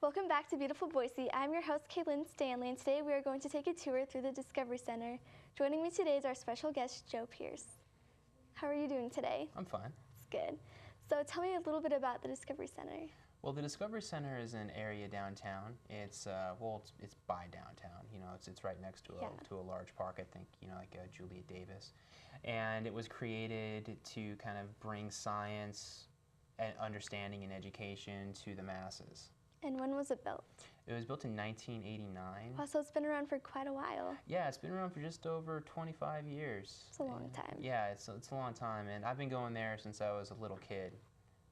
Welcome back to beautiful Boise. I'm your host, Kaylin Stanley, and today we are going to take a tour through the Discovery Center. Joining me today is our special guest, Joe Pierce. How are you doing today? I'm fine. It's good. So tell me a little bit about the Discovery Center. Well, the Discovery Center is an area downtown. It's it's by downtown. You know, it's right next to a large park. I think like Julia Davis, and it was created to kind of bring science, and understanding, and education to the masses. And when was it built? It was built in 1989. Wow, so it's been around for quite a while. Yeah, it's been around for just over 25 years. It's a long time. Yeah, it's a long time, and I've been going there since I was a little kid.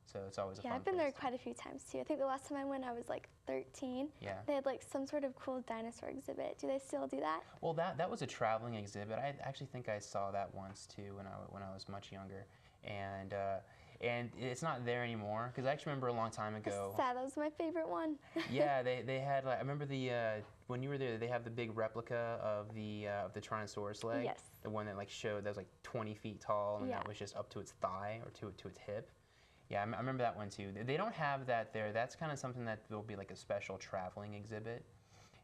So it's always a fun Yeah, I've been there place. quite a few times too. I think the last time I went, I was like 13. Yeah. They had like some sort of cool dinosaur exhibit. Do they still do that? Well, that was a traveling exhibit. I actually think I saw that once too when I was much younger, and it's not there anymore because I actually remember a long time ago. Sad. That was my favorite one. Yeah, they had like I remember when you were there, they have the big replica of the Tyrannosaurus leg. Yes. The one that like showed that was like 20 feet tall and Yeah. that was just up to its thigh or to its hip. Yeah, I remember that one too. They don't have that there. That's kind of something that will be like a special traveling exhibit.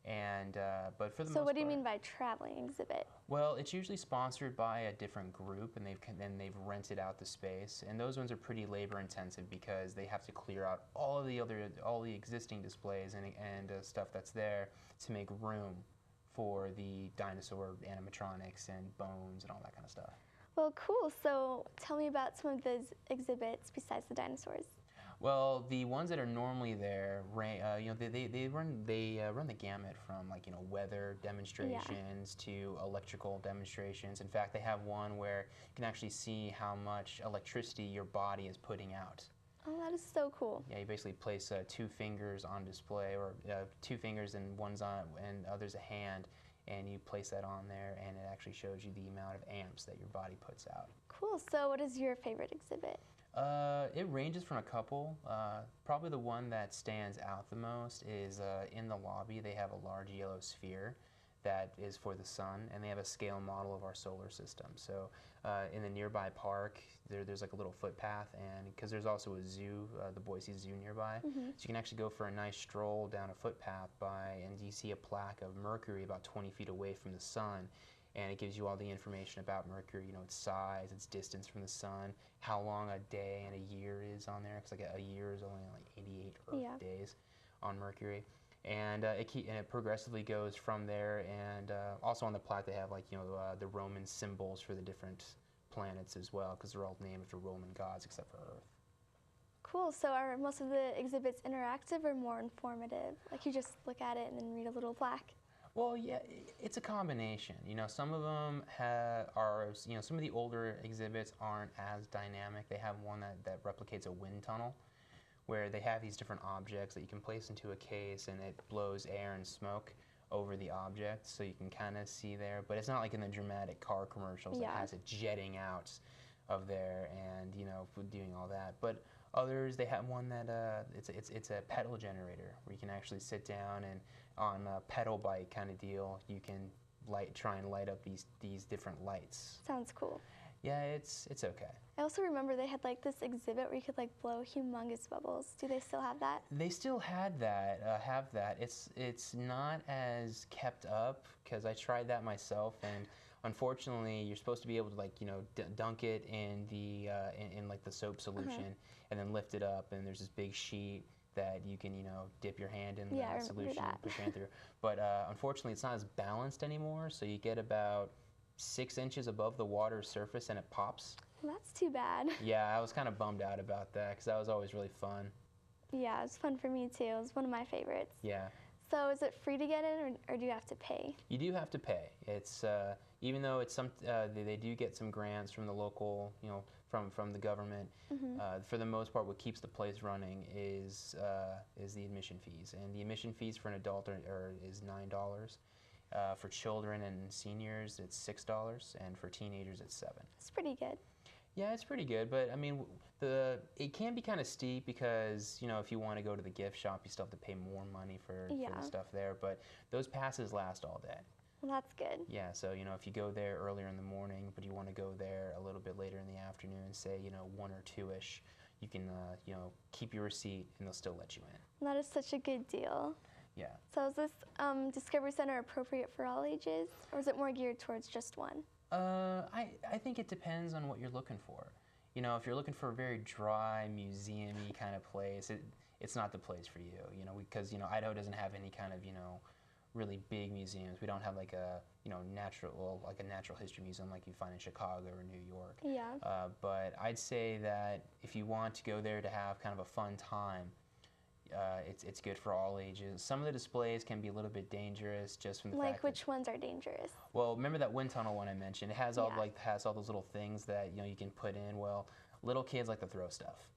And but for the most So what do you part- mean by traveling exhibit? Well, it's usually sponsored by a different group, and they've rented out the space. And those ones are pretty labor intensive because they have to clear out all the existing displays and stuff that's there to make room for the dinosaur animatronics and bones and all that kind of stuff. Well, cool. So tell me about some of those exhibits besides the dinosaurs. Well, the ones that are normally there, they run the gamut from weather demonstrations to electrical demonstrations. In fact, they have one where you can actually see how much electricity your body is putting out. Oh, that is so cool. Yeah, you basically place 2 fingers on display, or 2 fingers and one's on and other's a hand, and you place that on there, and it actually shows you the amount of amps that your body puts out. Cool. So what is your favorite exhibit? It ranges from a couple. Probably the one that stands out the most is in the lobby. They have a large yellow sphere that is for the sun, and they have a scale model of our solar system. So in the nearby park, there's like a little footpath, and because there's also a zoo, the Boise Zoo nearby, so you can actually go for a nice stroll down a footpath and you see a plaque of Mercury about 20 feet away from the sun. And it gives you all the information about Mercury, its size, its distance from the sun, how long a day and a year is on there, because like a year is only like 88 Earth days on Mercury. And it progressively goes from there, and also on the plaque they have the Roman symbols for the different planets as well, because they're all named after Roman gods except for Earth. Cool. So are most of the exhibits interactive or more informative? Like you just look at it and then read a little plaque? Well, yeah, it's a combination. Some of them some of the older exhibits aren't as dynamic. They have one that replicates a wind tunnel, where they have these different objects that you can place into a case, and it blows air and smoke over the object, so you can kind of see there. But it's not like in the dramatic car commercials that has it jetting out of there and doing all that. But others, they have one that it's a pedal generator where you can actually sit down and on a pedal bike kind of deal, you can try and light up these different lights. Sounds cool. Yeah, it's okay. I also remember they had like this exhibit where you could like blow humongous bubbles. Do they still have that? They still have that. It's not as kept up because I tried that myself, and unfortunately, you're supposed to be able to dunk it in the in like the soap solution and then lift it up, and there's this big sheet that you can dip your hand in the solution and push your hand through. But unfortunately, it's not as balanced anymore, so you get about 6 inches above the water's surface and it pops. Well, that's too bad. Yeah, I was kind of bummed out about that because that was always really fun. Yeah, it was fun for me too. It was one of my favorites. Yeah. So is it free to get in, or do you have to pay? You do have to pay. It's even though it's they do get some grants from the local, from the government. For the most part, what keeps the place running is the admission fees, and the admission fees for an adult is $9. For children and seniors, it's $6, and for teenagers, it's $7. It's pretty good. Yeah, it's pretty good, but I mean, it can be kind of steep because if you want to go to the gift shop, you still have to pay more money for the stuff there. But those passes last all day. Well, that's good. Yeah, so if you go there earlier in the morning, but you want to go there a little bit later in the afternoon, say 1 or 2ish, you can keep your receipt and they'll still let you in. That is such a good deal. Yeah. So is this Discovery Center appropriate for all ages, or is it more geared towards just one? I think it depends on what you're looking for. If you're looking for a very dry, museum-y kind of place, it's not the place for you. Because Idaho doesn't have any kind of really big museums. We don't have like a natural history museum like you find in Chicago or New York. Yeah. But I'd say that if you want to go there to have kind of a fun time, it's good for all ages. Some of the displays can be a little bit dangerous just from the fact Like which ones are dangerous? Well, remember that wind tunnel one I mentioned? It has all those little things that you can put in. Well, little kids like to throw stuff.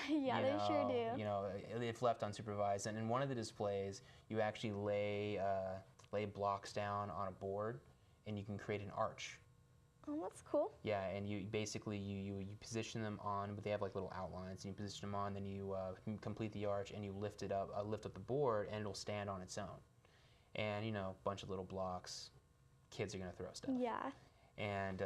Yeah, they sure do. If left unsupervised. And in one of the displays, you actually lay blocks down on a board, and you can create an arch. Oh, that's cool. Yeah, and you basically you position them on, but they have like little outlines, and you position them on, then you complete the arch, and you lift up the board, and it'll stand on its own. And a bunch of little blocks, kids are gonna throw stuff. Yeah. And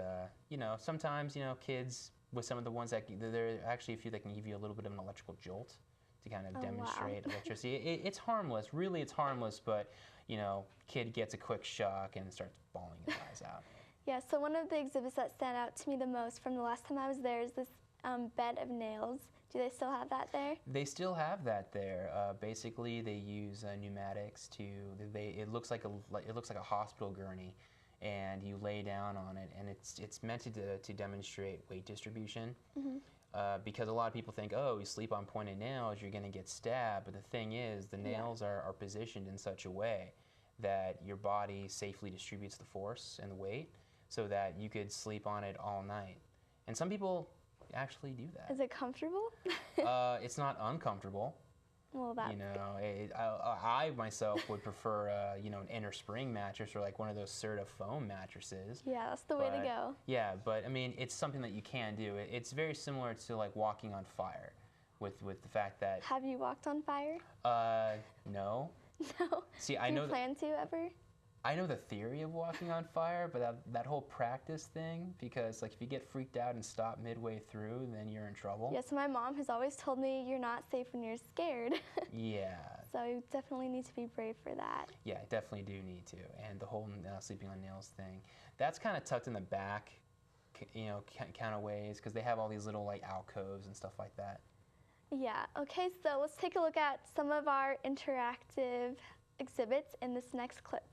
sometimes kids, with some of the ones that there are actually a few that can give you a little bit of an electrical jolt to kind of demonstrate electricity. It's harmless, really. It's harmless, but kid gets a quick shock and starts bawling his eyes out. Yeah, so one of the exhibits that stand out to me the most from the last time I was there is this bed of nails. Do they still have that there? They still have that there. Basically, they use pneumatics to. It looks like a hospital gurney, and you lay down on it, and it's meant to demonstrate weight distribution. Mm-hmm. Because a lot of people think, oh, you sleep on pointed nails, you're going to get stabbed. But the thing is, the nails are positioned in such a way that your body safely distributes the force and the weight, so that you could sleep on it all night. And some people actually do that. Is it comfortable? It's not uncomfortable. Well, that's I myself would prefer an inner spring mattress or like one of those Serta foam mattresses. Yeah, that's the way to go. Yeah, but I mean, it's something that you can do. It's very similar to like walking on fire, with the fact that. Have you walked on fire? No. No. See, Do you plan to ever? I know the theory of walking on fire, but that whole practice thing, because like if you get freaked out and stop midway through, then you're in trouble. Yes, my mom has always told me you're not safe when you're scared. Yeah. So you definitely need to be brave for that. Yeah, definitely do need to. And the whole sleeping on nails thing, that's kind of tucked in the back, kind of ways, because they have all these little like alcoves and stuff like that. Yeah, okay, so let's take a look at some of our interactive exhibits in this next clip.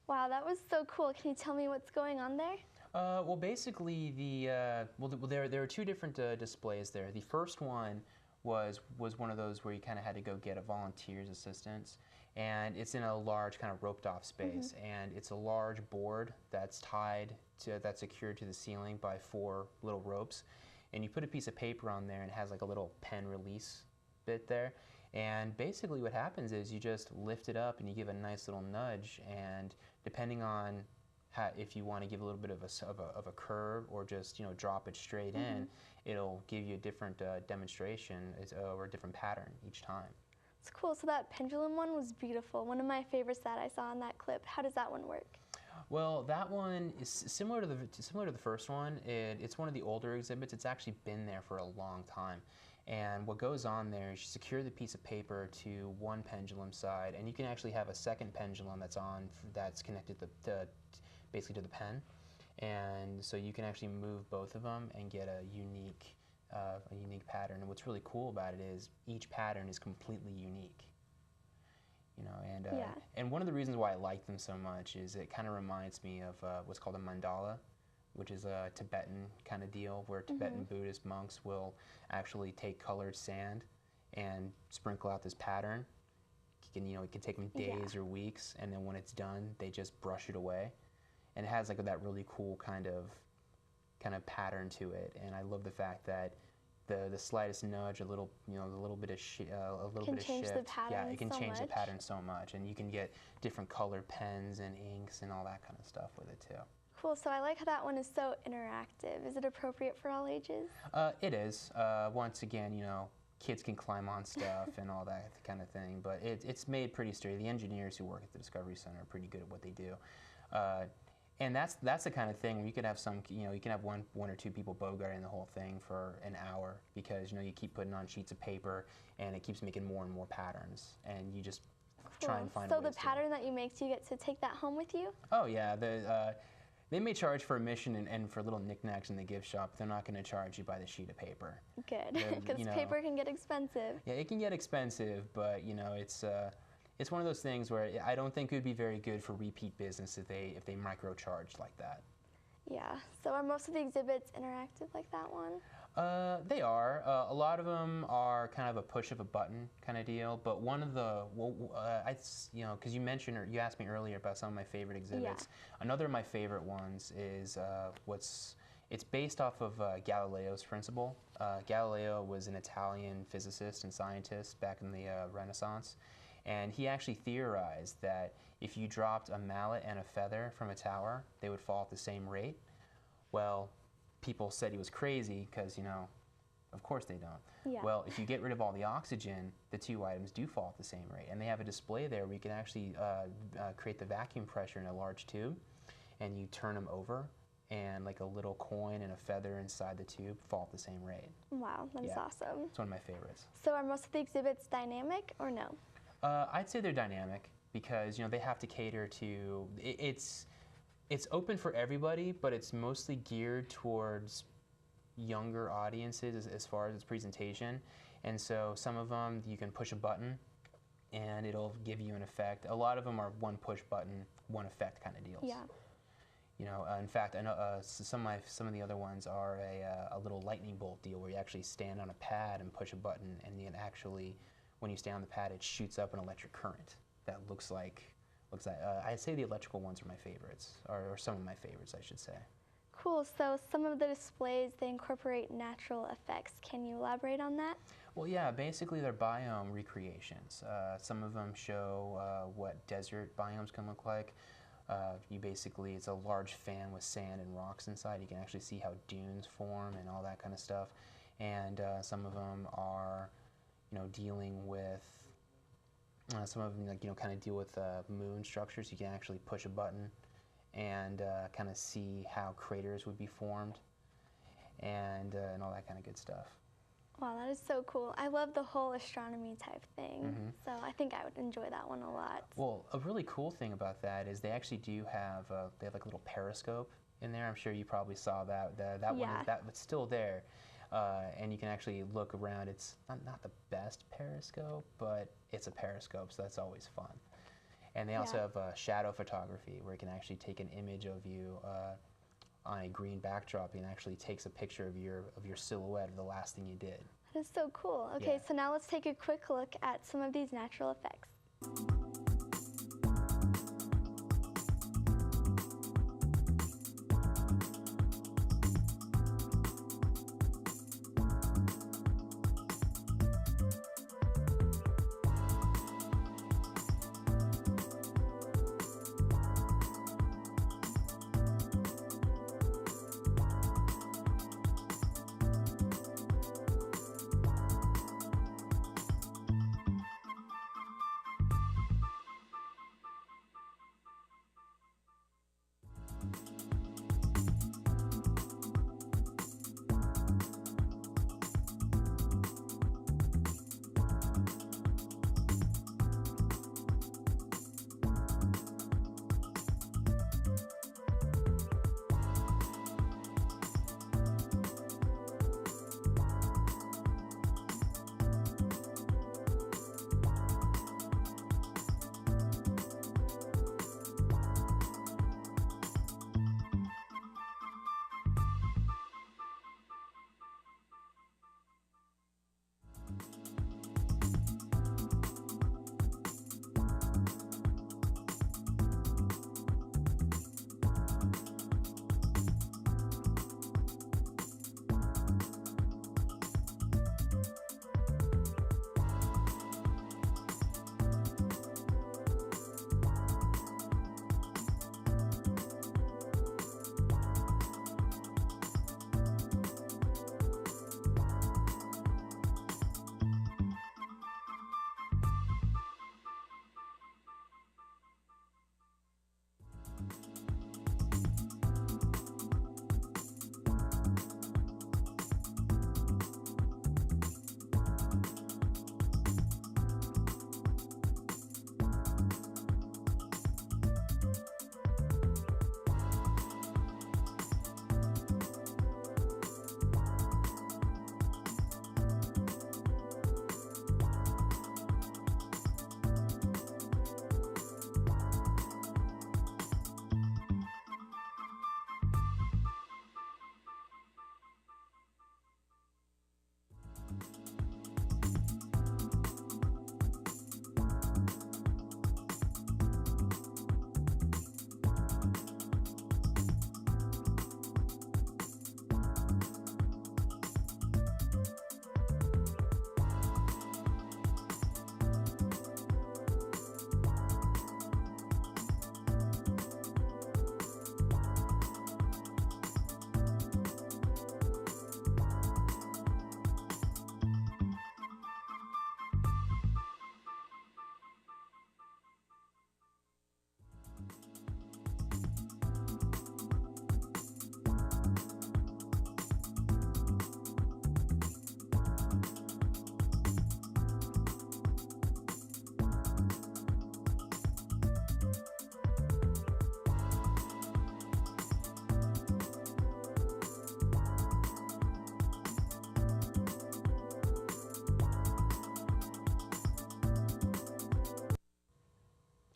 Wow, that was so cool. Can you tell me what's going on there? Well, basically, there are two different displays there. The first one was one of those where you kind of had to go get a volunteer's assistance, and it's in a large kind of roped off space, and it's a large board that's that's secured to the ceiling by 4 little ropes, and you put a piece of paper on there and it has like a little pen release bit there, and basically what happens is you just lift it up and you give a nice little nudge, and depending on if you want to give a little bit of a curve or just drop it straight in, it'll give you a different demonstration or a different pattern each time. It's cool. So that pendulum one was beautiful. One of my favorites that I saw in that clip. How does that one work? Well, that one is similar to the first one. It's one of the older exhibits. It's actually been there for a long time. And what goes on there is you secure the piece of paper to one pendulum side, and you can actually have a second pendulum that's connected basically to the pen. And so you can actually move both of them and get a unique pattern. And what's really cool about it is each pattern is completely unique. And one of the reasons why I like them so much is it kind of reminds me of what's called a mandala, which is a Tibetan kind of deal where Tibetan Buddhist monks will actually take colored sand and sprinkle out this pattern. It can take them days or weeks, and then when it's done, they just brush it away. And it has like that really cool kind of pattern to it. And I love the fact that the slightest nudge, a little bit of shift, yeah, it can change the pattern so much. And you can get different colored pens and inks and all that kind of stuff with it too. Cool. So I like how that one is so interactive. Is it appropriate for all ages? It is. Once again, kids can climb on stuff and all that kind of thing. But it's made pretty sturdy. The engineers who work at the Discovery Center are pretty good at what they do. And that's the kind of thing where you could have you can have one or two people bogarting the whole thing for an hour because you keep putting on sheets of paper and it keeps making more and more patterns, and you just try and find. So the pattern that you make, do you get to take that home with you? Oh yeah, they may charge for admission and for little knickknacks in the gift shop. But they're not going to charge you by the sheet of paper. Good, because paper can get expensive. Yeah, it can get expensive, but it's one of those things where I don't think it would be very good for repeat business if they microcharge like that. Yeah. So are most of the exhibits interactive like that one? They are. A lot of them are kind of a push of a button kind of deal. But one of the, because you asked me earlier about some of my favorite exhibits. Yeah. Another of my favorite ones is it's based off of Galileo's principle. Galileo was an Italian physicist and scientist back in the Renaissance. And he actually theorized that if you dropped a mallet and a feather from a tower, they would fall at the same rate. Well, people said he was crazy because, of course they don't. Yeah. Well, if you get rid of all the oxygen, the two items do fall at the same rate. And they have a display there where you can actually create the vacuum pressure in a large tube, and you turn them over, and like a little coin and a feather inside the tube fall at the same rate. Wow, that's awesome. It's one of my favorites. So are most of the exhibits dynamic or no? I'd say they're dynamic because they have to cater to it's open for everybody, but it's mostly geared towards younger audiences as far as its presentation. And so some of them you can push a button and it'll give you an effect. A lot of them are one push button, one effect kind of deals. Yeah. In fact, I know some of the other ones are a little lightning bolt deal where you actually stand on a pad and push a button, and then actually, when you stay on the pad, it shoots up an electric current that looks like. I'd say the electrical ones are my favorites, or some of my favorites, I should say. Cool. So some of the displays, they incorporate natural effects. Can you elaborate on that? Well, yeah. Basically, they're biome recreations. Some of them show what desert biomes can look like. It's a large fan with sand and rocks inside. You can actually see how dunes form and all that kind of stuff. And some of them are dealing with some of them, kind of deal with moon structures. You can actually push a button and kind of see how craters would be formed, and all that kind of good stuff. Wow, that is so cool. I love the whole astronomy type thing, so I think I would enjoy that one a lot. Well, a really cool thing about that is they actually do have they have like a little periscope in there. I'm sure you probably saw that. That one, it's still there. And you can actually look around. It's not the best periscope, but it's a periscope, so that's always fun. And they also Yeah. have shadow photography, where it can actually take an image of you on a green backdrop and actually takes a picture of your silhouette of the last thing you did. That is so cool. Okay, Yeah. so now let's take a quick look at some of these natural effects.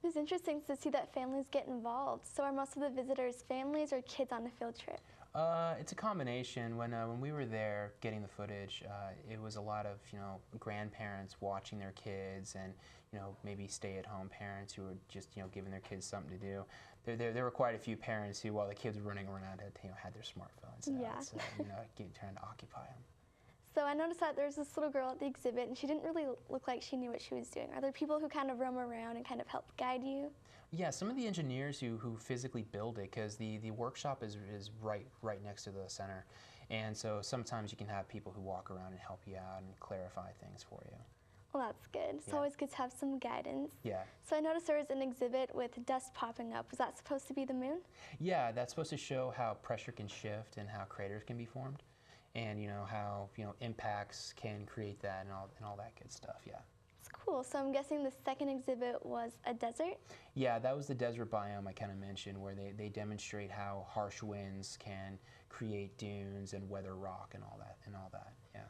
It was interesting to see that families get involved. So are most of the visitors families or kids on a field trip? It's a combination. When we were there getting the footage, it was a lot of grandparents watching their kids, and maybe stay-at-home parents who were just giving their kids something to do. There were quite a few parents who, while the kids were running around, had their smartphones Yeah. out, so, trying to occupy them. So I noticed that there's this little girl at the exhibit, and she didn't really look like she knew what she was doing. Are there people who kind of roam around and kind of help guide you? Yeah, some of the engineers who physically build it, because the workshop is right next to the center, and so sometimes you can have people who walk around and help you out and clarify things for you. Well, that's good. It's Yeah. always good to have some guidance. Yeah. So I noticed there was an exhibit with dust popping up. Was that supposed to be the moon? Yeah, that's supposed to show how pressure can shift and how craters can be formed, and how impacts can create that and all that good stuff. Yeah. It's cool. So I'm guessing the second exhibit was a desert? Yeah, that was the desert biome I kind of mentioned, where they demonstrate how harsh winds can create dunes and weather rock and all that. Yeah.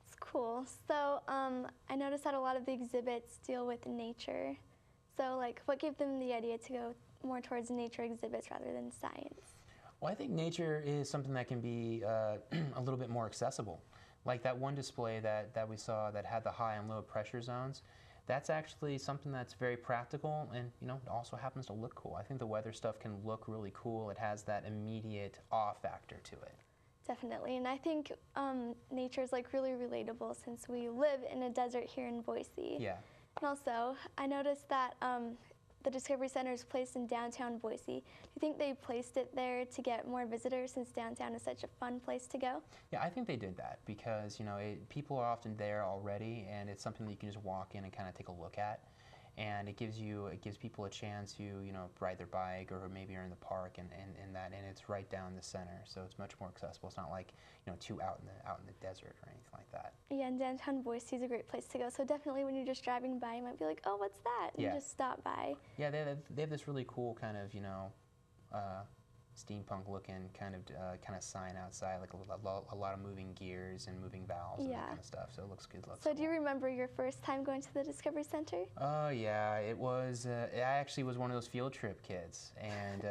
It's cool. So I noticed that a lot of the exhibits deal with nature. So, like, what gave them the idea to go more towards nature exhibits rather than science? Well, I think nature is something that can be a little bit more accessible. Like that one display that we saw that had the high and low pressure zones, that's actually something that's very practical and, you know, it also happens to look cool. I think the weather stuff can look really cool. It has that immediate awe factor to it. Definitely, and I think nature is like really relatable since we live in a desert here in Boise. Yeah. And also, I noticed that the Discovery Center is placed in downtown Boise. Do you think they placed it there to get more visitors since downtown is such a fun place to go? Yeah, I think they did that because, you know, people are often there already, and it's something that you can just walk in and kind of take a look at. And it gives people a chance to, you know, ride their bike or maybe are in the park and it's right down the center, so it's much more accessible. It's not like, you know, too out in the desert or anything like that. Yeah, and downtown Boise is a great place to go. So definitely when you're just driving by, you might be like, oh, what's that? And Yeah. you just stop by. Yeah, they have this really cool kind of, you know, steampunk looking kind of sign outside, like a lot of moving gears and moving valves and that kind of stuff. So it looks good. So do you remember your first time going to the Discovery Center? Oh yeah, it was. I actually was one of those field trip kids, and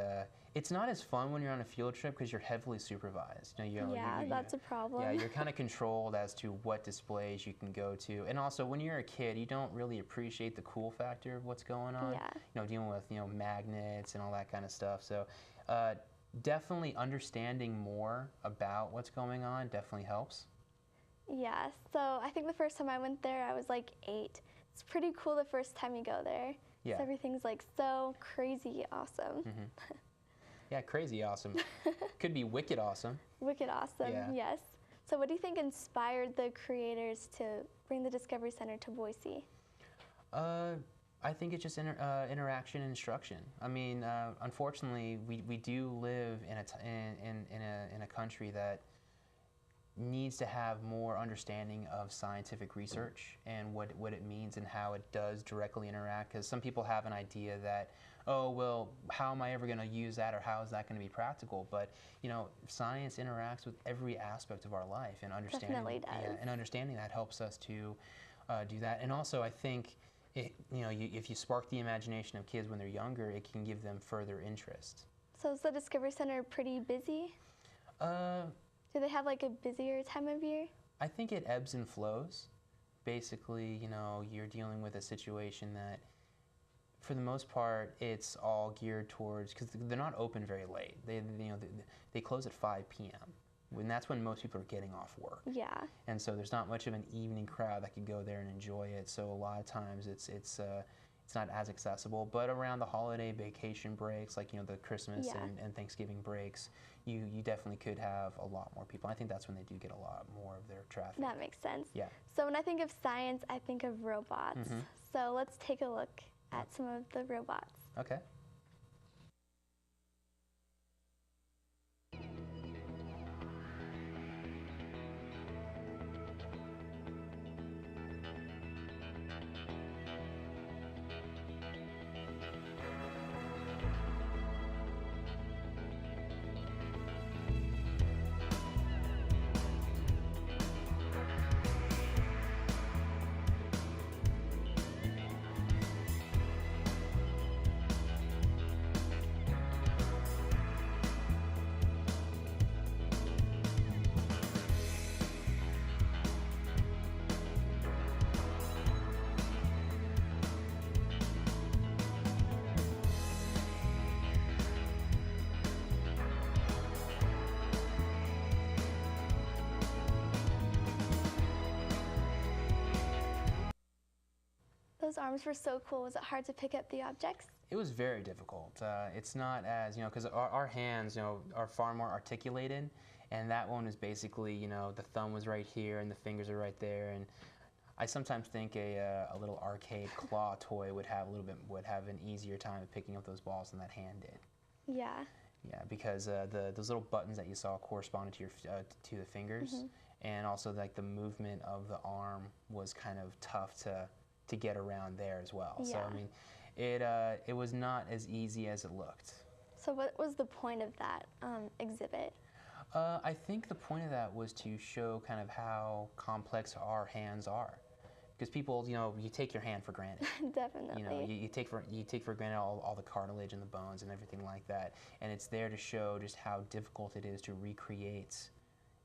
it's not as fun when you're on a field trip because you're heavily supervised. You know, that's a problem. Yeah, you're kind of controlled as to what displays you can go to, and also when you're a kid, you don't really appreciate the cool factor of what's going on. Yeah. You know, dealing with magnets and all that kind of stuff. So. Definitely understanding more about what's going on definitely helps. Yeah, so I think the first time I went there, I was like 8. It's pretty cool the first time you go there. Yeah. So everything's like so crazy awesome. Mm-hmm. Yeah, crazy awesome. Could be wicked awesome. Wicked awesome, yeah. Yes. So what do you think inspired the creators to bring the Discovery Center to Boise? I think it's just interaction and instruction. I mean, unfortunately, we do live in a country that needs to have more understanding of scientific research and what it means and how it does directly interact. Because some people have an idea that, oh well, how am I ever going to use that, or how is that going to be practical? But you know, science interacts with every aspect of our life, and understanding and understanding that helps us to do that. And also, I think. If you spark the imagination of kids when they're younger, it can give them further interest. So is the Discovery Center pretty busy? Do they have like a busier time of year? I think it ebbs and flows. Basically, you know, you're dealing with a situation that, for the most part, it's all geared towards, because they're not open very late. They close at 5 p.m. And that's when most people are getting off work. Yeah. And so there's not much of an evening crowd that can go there and enjoy it. So a lot of times it's not as accessible. But around the holiday vacation breaks, like, you know, the Christmas and Thanksgiving breaks, you definitely could have a lot more people. I think that's when they do get a lot more of their traffic. That makes sense. Yeah. So when I think of science, I think of robots. Mm-hmm. So let's take a look at some of the robots. Okay. Those arms were so cool. Was it hard to pick up the objects? It was very difficult. It's not as, you know, because our hands, you know, are far more articulated, and that one was basically, you know, the thumb was right here and the fingers are right there, and I sometimes think a little arcade claw toy would have an easier time of picking up those balls than that hand did. Yeah. Yeah, because those little buttons that you saw corresponded to to the fingers, Mm-hmm. and also like the movement of the arm was kind of tough to get around there as well. Yeah. So I mean, it was not as easy as it looked. So what was the point of that exhibit? I think the point of that was to show kind of how complex our hands are, because people, you take your hand for granted. Definitely. You take for granted all the cartilage and the bones and everything like that, and it's there to show just how difficult it is to recreate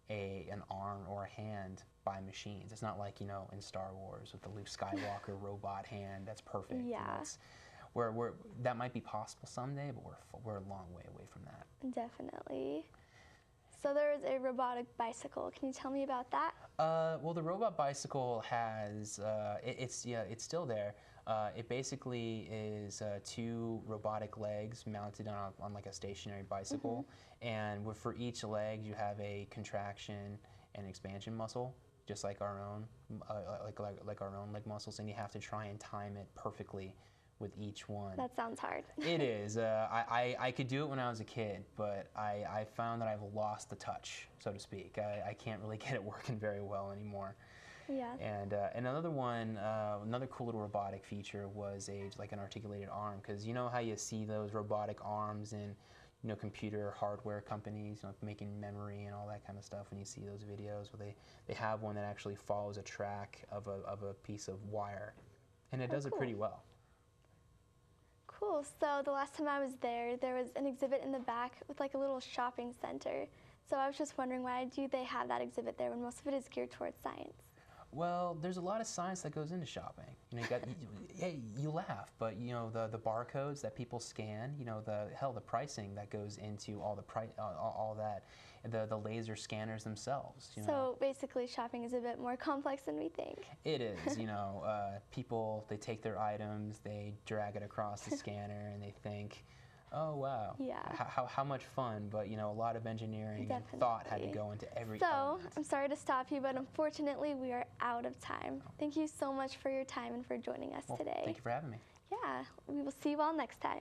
an arm or a hand by machines. It's not like, in Star Wars with the Luke Skywalker robot hand that's perfect. Yeah. That might be possible someday, but we're a long way away from that. Definitely. So there is a robotic bicycle. Can you tell me about that? Well, the robot bicycle has, it's still there. It basically is 2 robotic legs mounted on like a stationary bicycle, and for each leg you have a contraction and expansion muscle, just like our own, like our own leg muscles, and you have to try and time it perfectly with each one. That sounds hard. It is. I could do it when I was a kid, but I found that I've lost the touch, so to speak. I can't really get it working very well anymore. Yeah. And another one, another cool little robotic feature was like an articulated arm, because you know how you see those robotic arms in computer hardware companies, making memory and all that kind of stuff. When you see those videos where they have one that actually follows a track of a piece of wire, and it does it pretty well. Cool. So the last time I was there was an exhibit in the back with like a little shopping center. So I was just wondering, why do they have that exhibit there when most of it is geared towards science? Well, there's a lot of science that goes into shopping. You laugh, but the barcodes that people scan, the pricing that goes into all that, the laser scanners themselves. So basically, shopping is a bit more complex than we think. It is. People, they take their items, they drag it across the scanner, and they think, oh wow, yeah, how much fun, but a lot of engineering and thought had to go into every element. I'm sorry to stop you, but unfortunately we are out of time. Thank you so much for your time and for joining us today. Thank you for having me. Yeah, we will see you all next time.